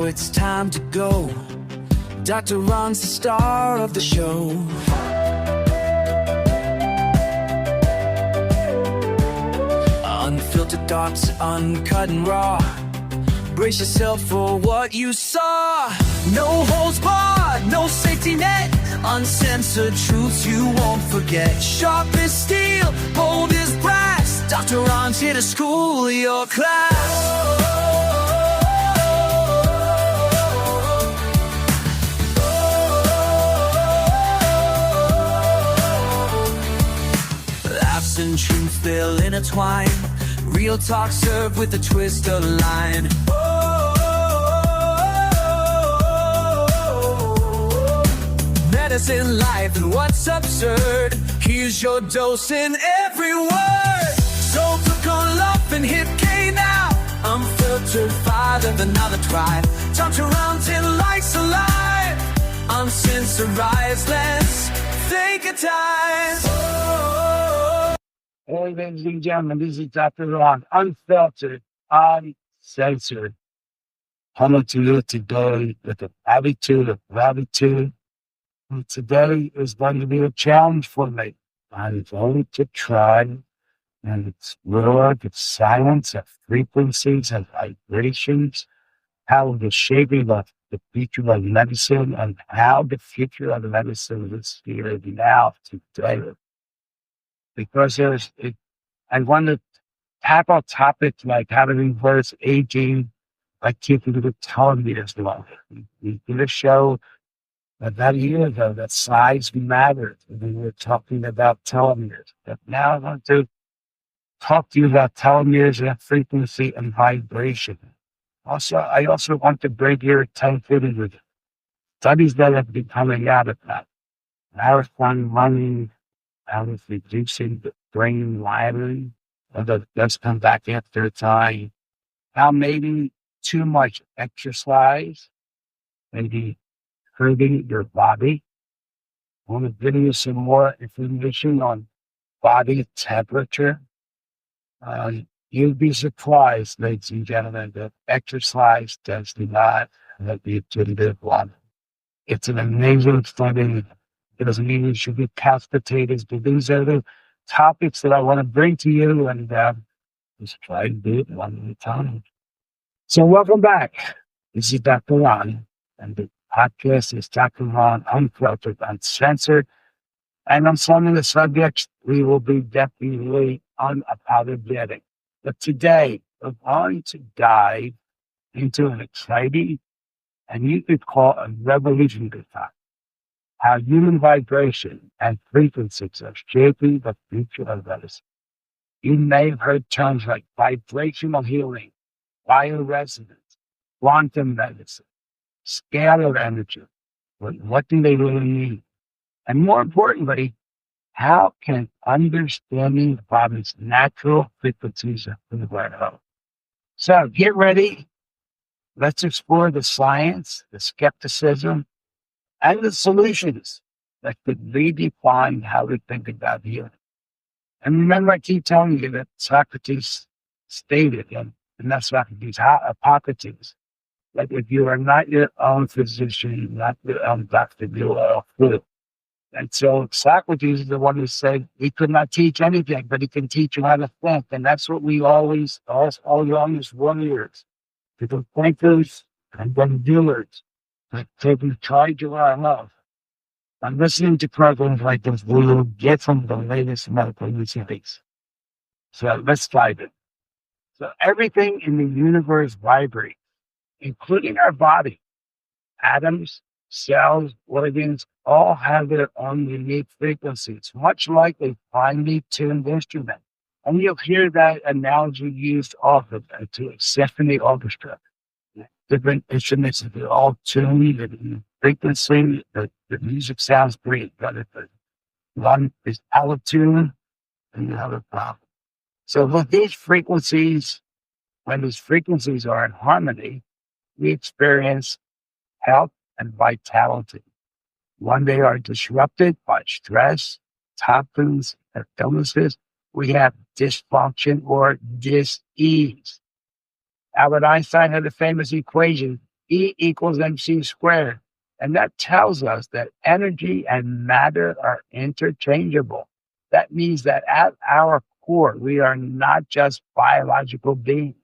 it's time to go. Dr. Ron's the star of the show. Unfiltered thoughts, uncut and raw. Brace yourself for what you saw. No holds barred, no safety net. Uncensored truths you won't forget. Sharp as steel, bold as brass. Dr. Ron's here to school your class. Laughs and truth, they'll intertwine. Real talk served with a twist of the line. Medicine, life, and what's absurd. Here's your dose in every word. So click on love and hit K now. Unfiltered, farther than another tribe. Dr. Ron 10 likes alive. Uncensorized, let's take a time. Hey, ladies and gentlemen, this is Dr. Ron, unfiltered, uncensored. Coming to you today with an attitude of gratitude. And today is going to be a challenge for me. I'm going to try and explore the science of frequencies and vibrations, how the shaping of the future of medicine and how the future of medicine is here now today. Because I want to tackle topics like how to reverse aging, like keeping the telomeres long. We did a show about a year ago that size mattered. We were talking about telomeres. But now I want to talk to you about telomeres and frequency and vibration. I also want to bring your attention with studies that have been coming out of that. Marathon running, how it's reducing the brain wiring, that does come back after a time. How maybe too much exercise, maybe hurting your body. I want to give you some more information on body temperature. You'd be surprised, ladies and gentlemen, that exercise does not have the intuitive one. It's an amazing study. It doesn't mean you should be couch potatoes, but these are the topics that I want to bring to you, and just try to do it one at a time. So welcome back. This is Dr. Ron, and the podcast is Dr. Ron, Unfiltered, Uncensored. And on some of the subjects, we will be definitely unapologetic. But today, we're going to dive into an exciting, and you could call a revolutionary topic. How human vibration and frequencies are shaping the future of medicine. You may have heard terms like vibrational healing, bioresonance, quantum medicine, scalar energy. But what do they really mean? And more importantly, how can understanding the body's natural frequencies improve our health? So get ready. Let's explore the science, the skepticism, and the solutions that could redefine how we think about healing. And remember, I keep telling you that Socrates stated, and not Socrates, Hippocrates, that if you are not your own physician, not your own doctor, you are a fool. And so Socrates is the one who said he could not teach anything, but he can teach you how to think. And that's what we always, all young as warriors, people thinkers and then doers. Taking charge of our health. I'm listening to programs like this, we will get from the latest medical UCBs. So let's dive in. So everything in the universe vibrates, including our body. Atoms, cells, organs, all have their own unique frequencies, much like a finely tuned instrument. And you'll hear that analogy used often to a symphony orchestra. Different instruments, they're all tuned and frequency, the music sounds great, but if one is out of tune, then you have a problem. So with these frequencies, when these frequencies are in harmony, we experience health and vitality. When they are disrupted by stress, toxins, and illnesses, we have dysfunction or dis-ease. Albert Einstein had a famous equation E equals MC squared. And that tells us that energy and matter are interchangeable. That means that at our core, we are not just biological beings.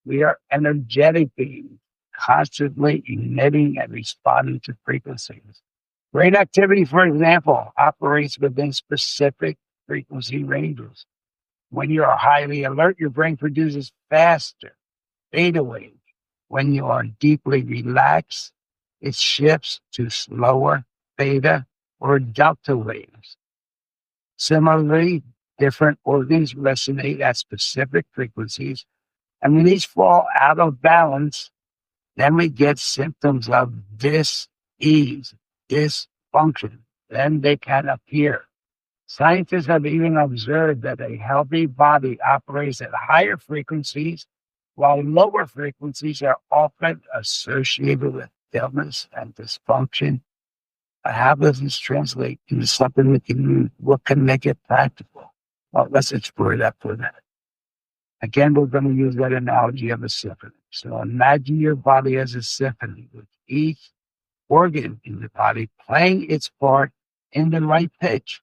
We are energetic beings, constantly emitting and responding to frequencies. Brain activity, for example, operates within specific frequency ranges. When you are highly alert, your brain produces faster theta waves. When you are deeply relaxed, it shifts to slower theta or delta waves. Similarly, different organs resonate at specific frequencies, and when these fall out of balance, then we get symptoms of dis-ease, dysfunction. Then they can appear. Scientists have even observed that a healthy body operates at higher frequencies, while lower frequencies are often associated with illness and dysfunction. How does this translate into something we can use? What can make it practical? Well, let's explore that for a minute. Again, we're going to use that analogy of a symphony. So imagine your body as a symphony with each organ in the body playing its part in the right pitch.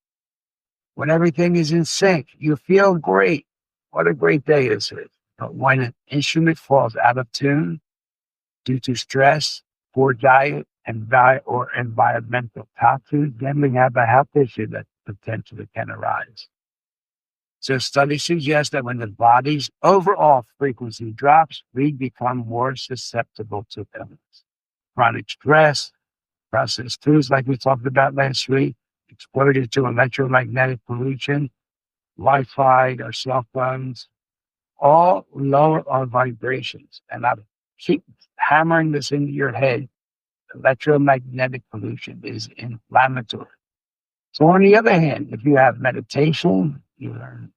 When everything is in sync, you feel great. What a great day this is. But when an instrument falls out of tune due to stress, poor diet, or environmental toxins, then we have a health issue that potentially can arise. So studies suggest that when the body's overall frequency drops, we become more susceptible to illness. Chronic stress, processed foods like we talked about last week, exposure to electromagnetic pollution, Wi-Fi, our cell phones, all lower our vibrations. And I keep hammering this into your head. Electromagnetic pollution is inflammatory. So on the other hand, if you have meditation, you learn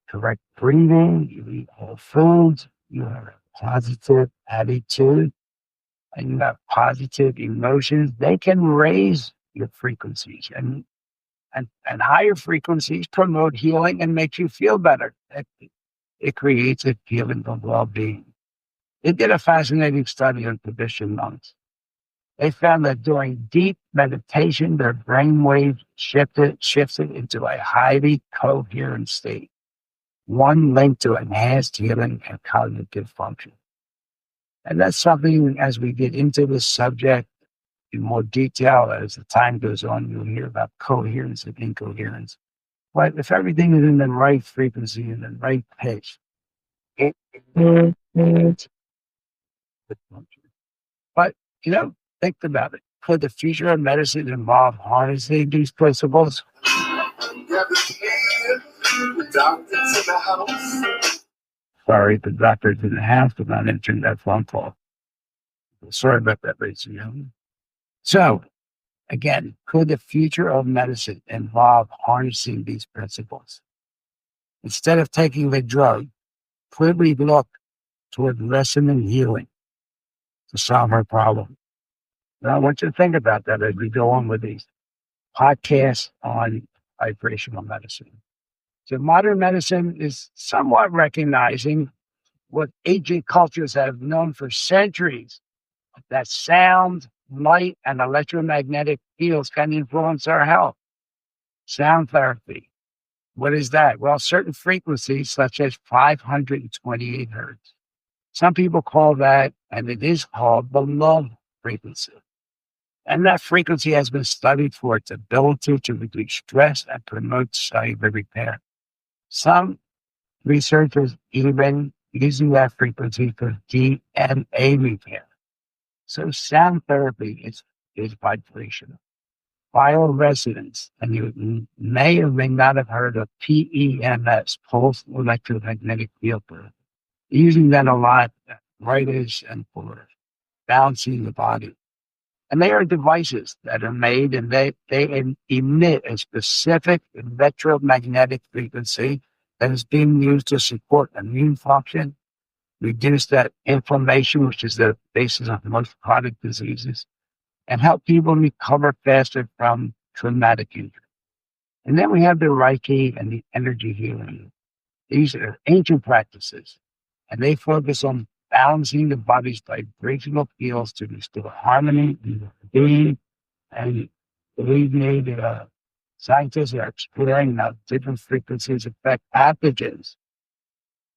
correct breathing, you eat whole foods, you have a positive attitude, and you have positive emotions, they can raise your frequencies. And higher frequencies promote healing and make you feel better. It creates a feeling of well-being. They did a fascinating study on Tibetan monks. They found that during deep meditation, their brain waves shifted into a highly coherent state, one linked to enhanced healing and cognitive function. And that's something, as we get into this subject in more detail, as the time goes on, you'll hear about coherence and incoherence. But if everything is in the right frequency and the right pitch, it but think about it. Could the future of medicine involve harnessing these principles? Sorry, the doctor's in the house, but not answering that phone call. Sorry about that, ladies and gentlemen. So, again, could the future of medicine involve harnessing these principles? Instead of taking the drug, could we look toward lessening healing to solve our problem? Now, I want you to think about that as we go on with these podcasts on vibrational medicine. So modern medicine is somewhat recognizing what ancient cultures have known for centuries, that sound, light, and electromagnetic fields can influence our health. Sound therapy. What is that? Well, certain frequencies, such as 528 hertz. Some people call that, and it is called, the love frequency. And that frequency has been studied for its ability to reduce stress and promote cellular repair. Some researchers even using that frequency for DNA repair. So sound therapy is vibrational. Bioresonance, and you may or may not have heard of PEMS, pulse electromagnetic field therapy. Using that a lot, writers and for balancing the body. And they are devices that are made, and they emit a specific electromagnetic frequency that is being used to support immune function, reduce that inflammation, which is the basis of most chronic diseases, and help people recover faster from traumatic injury. And then we have the Reiki and the energy healing. These are ancient practices, and they focus on balancing the body's vibrational fields to restore harmony in the being. And believe me, the scientists are exploring how different frequencies affect pathogens.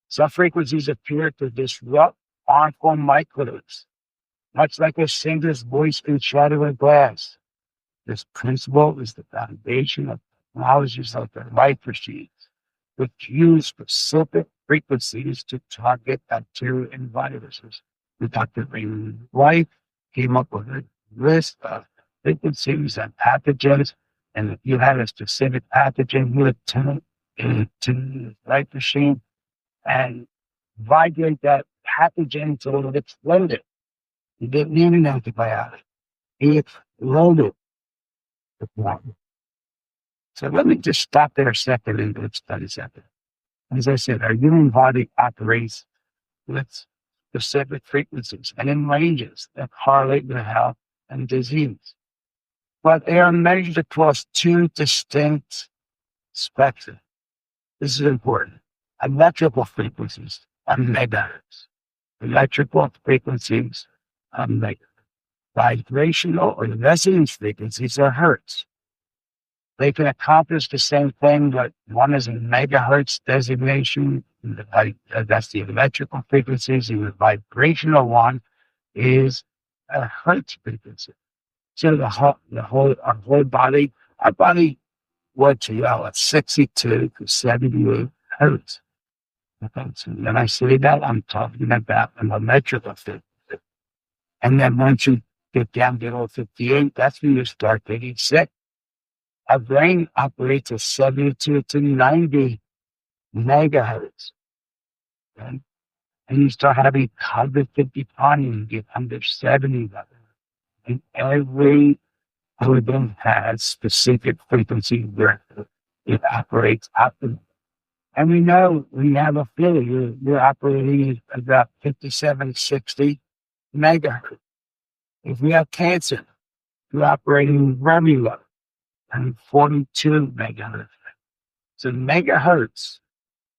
Some frequencies appear to disrupt harmful microbes, much like a singer's voice can shatter a glass. This principle is the foundation of technologies like the light machines, which use specific frequencies to target bacteria and viruses. Dr. Raymond White came up with a list of frequencies and pathogens, and if you had a specific pathogen, you would turn it into the light machine and vibrate that pathogen until it exploded. You didn't need an antibiotic. It exploded. So let me just stop there a second and let's study second. As I said, our human body operates with specific frequencies and in ranges that correlate with health and disease. But they are measured across two distinct spectra. This is important. Electrical frequencies are megahertz. Electrical frequencies are megahertz. Vibrational or resonance frequencies are hertz. They can accomplish the same thing, but one is a megahertz designation. That's the electrical frequencies, and the vibrational one is a hertz frequency. So our whole body, works at 62 to 78 hertz. Okay, so when I say that, I'm talking about an electrical frequency. And then once you get down below 58, that's when you start getting sick. Our brain operates at 72 to 90 megahertz. Okay? And you start having cognitive decline and you get under 70 levels. And every organ has specific frequency where it operates optimally. And we know we have a feeling you're operating at about 57, 60 megahertz. If we have cancer, you're operating very low, and 42 megahertz. So megahertz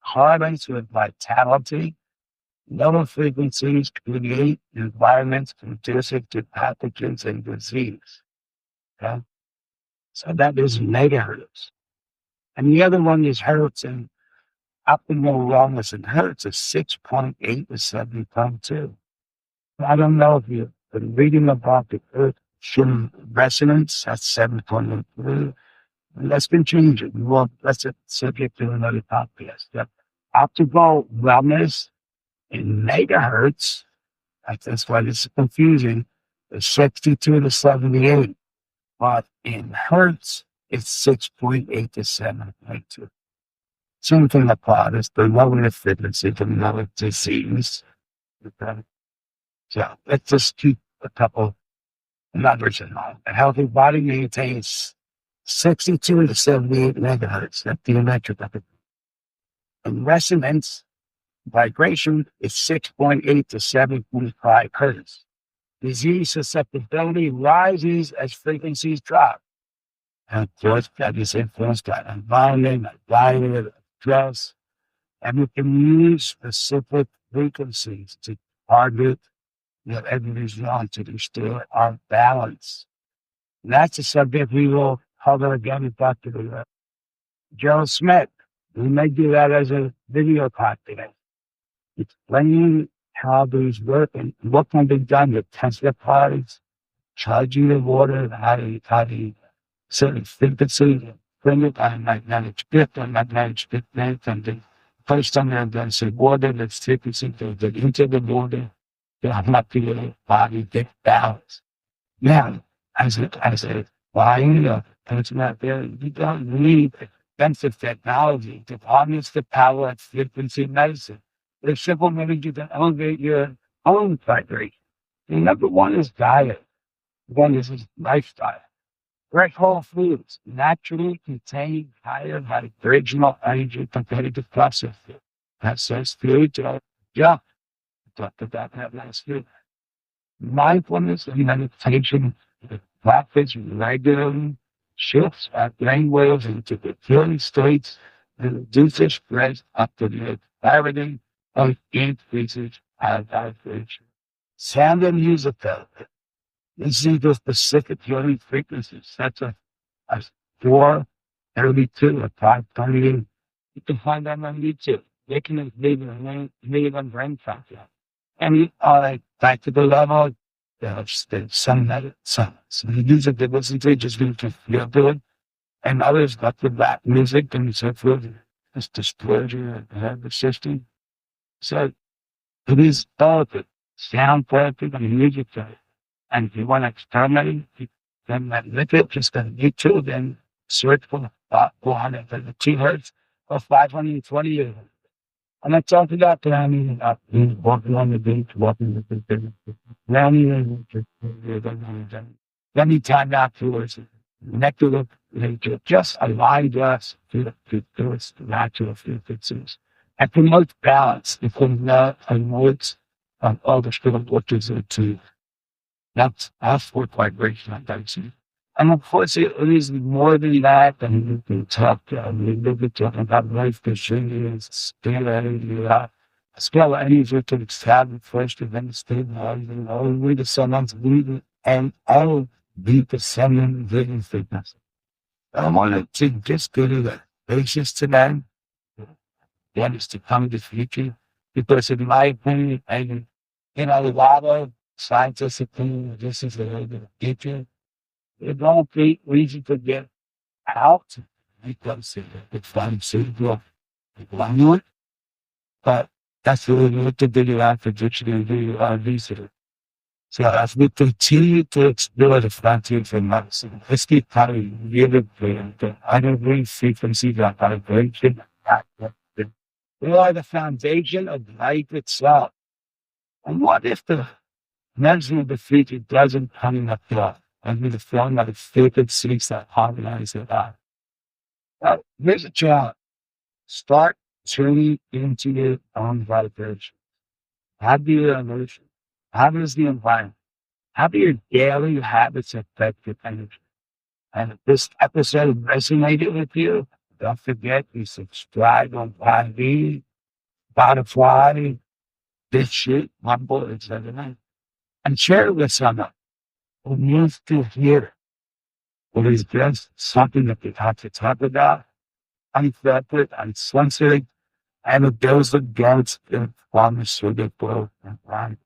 correlates with vitality. Lower frequencies create environments conducive to pathogens and disease. Okay? So that is megahertz. And the other one is hertz, and optimal wellness in hertz is 6.8 to 7.2. I don't know if you've been reading about the earth resonance, that's 7.3. That's been changing. Well, that's a subject to another podcast. But optimal wellness in megahertz, that's why this is confusing, is 62 to 78. But in hertz, it's 6.8 to 7.2. Same thing applies. The lower the frequency, the lower disease. Okay? So let's just keep a couple numbers in mind. A healthy body maintains 62 to 78 megahertz. That's the electrical. And resonance vibration is 6.8 to 7.5 hertz. Disease susceptibility rises as frequencies drop. And of course, that is influenced by environment, diet, stress, and we can use specific frequencies to target everybody's wrong to restore our balance. And that's a subject we will cover again with Dr. Gerald Smith. We may do that as a video podcast, explaining how these work and what can be done with Tesla parties, charging the water, how to certain frequencies, bring it on magnetic strip and magnetic strip length, and then placed on there, then say water, that's frequency, to get into the water, to have the body get balance. Now, as a buying person out there, you don't need expensive technology to harness the power of frequency medicine. There's simple ways you can elevate your own vibration. And number one is diet. One is lifestyle. Fresh whole foods naturally contain higher vibrational energy compared to processed food. Processed foods are junk. I talked about that last week. Mindfulness and meditation practice regularly shifts our brainwaves into the feeling states and reduces stress up to the clarity of increases adaptation. Sound and music therapy. Listening to specific hearing frequencies such as 432 or 528. You can find them on YouTube. They can leave a brain factor. And like practical level, there's some music that listen to just really to feel good. And others got the rap music and so forth. It's destroyed your nervous system. So it is therapy, sound therapy and music therapy. And if you want to experiment, then look at just on YouTube and search for 452 hertz or 520 hertz. And I talked about planning, walking on the beach, walking with the planning, anytime afterwards, connected with nature, just aligned us to those natural frequencies. And promote balance between love and woods and all the spiritual to that's what vibration attention. And of course, it is more than that, and you can talk, we live it talking about life continues, scale energy to establish first and then stabilizing all the way to someone's breathing and all be the same living fitness. I wanted to just go to the basis today, what is to come in the future, because in my opinion, and a lot of scientists opinion, this is the way to the future. It won't be easy to get out because it's pharmaceutical language, but that's really what the video prediction and video research. So as we continue to explore the frontiers of medicine, let's keep having really brilliant, I don't really frequency that vibration. We are the foundation of life itself. And what if the medicine of the future doesn't come in the blood? And with the feeling of the frequencies that harmonize it out. Here's a challenge. Start tuning into your own vibration. How do your emotion? How does the environment? How do your daily habits affect your energy? And if this episode resonated with you, don't forget to subscribe on Podbean, Spotify, this shit, Rumble, etc. And share it with someone who needs to hear what is just something that we have to talk about, unfiltered, uncensored, and it goes against the pharmaceutical environment.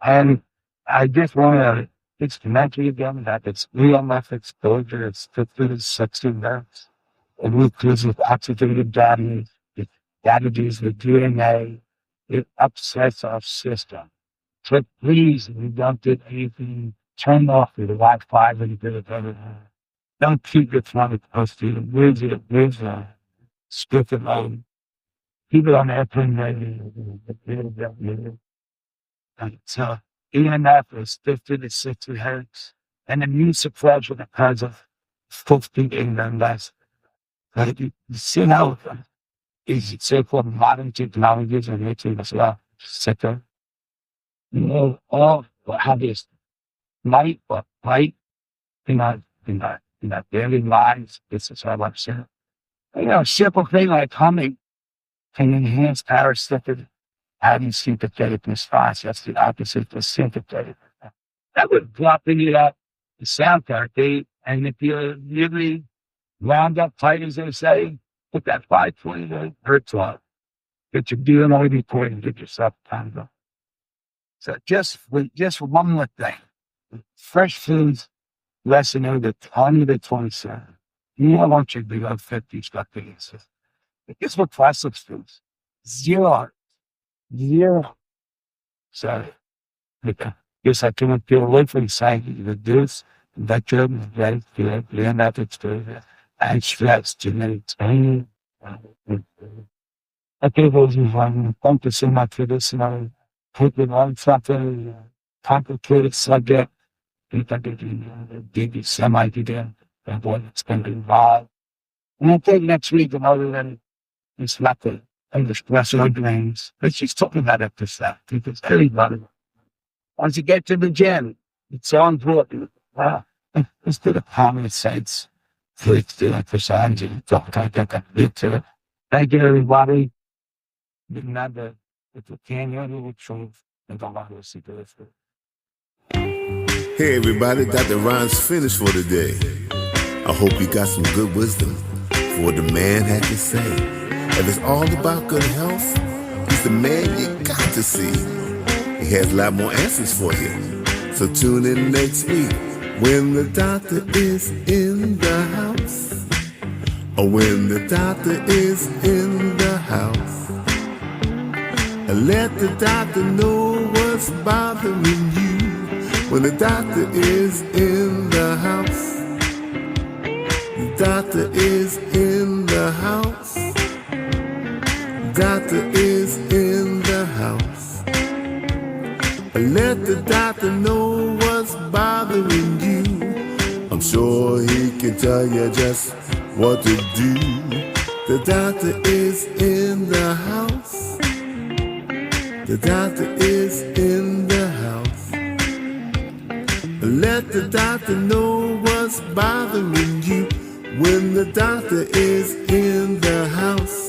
And I just want to explain to you again that it's EMF exposure, it's 50 to 60 minutes. It includes with oxidative damage, it damages the DNA, it upsets our system. So please, if you don't do anything, turn off the Wi-Fi when you do it. Don't keep your phone close to you. Where's strip it on. Keep it on airplane mode. And so EMF is 50 to 60 hertz. And immune suppression occurs of 50 and less. You see how easy so modern technologies are making us sicker. You know, all have this light or light in our daily lives. This is how I'm saying. You know, a simple thing like humming can enhance parasympathetic having sympathetic response. That's the opposite of sympathetic. That would drop into that sound therapy. And if you're really wound up tight, as they say, put that 520 hertz on. Get your DNO recording, get yourself timed up. So just one more thing. Fresh foods, less than the 20 to 27. You don't want your below 50 stuff to exist. But guess what processed foods? Zero. So, guess I couldn't feel away from saying the dudes, that job is very good, learn that it's good, and stress to maintain. Okay, those are one. Thank you so much for this. Put it on something complicated subject. Give you some idea of what it's going to involve. And I think next week, other than it's not the stress our brains, let's just talk about it for stuff. Because everybody, once you get to the gym, it's so important. Let's do the common sense. Let's do exercise and talk like that. Thank you, everybody. Good night. if you can't handle the truth, then don't let it see this. Hey everybody, Dr. Ron's finished for today. I hope you got some good wisdom for what the man had to say. If it's all about good health, he's the man you got to see. He has a lot more answers for you. So tune in next week when the doctor is in the house. Or when the doctor is in the house. And let the doctor know what's bothering you. When the doctor is in the house. The doctor is in the house. Doctor is in the house. Let the doctor know what's bothering you. I'm sure he can tell you just what to do. The doctor is in the house. The doctor is in the house. Let the doctor know what's bothering you. When the doctor is in the house.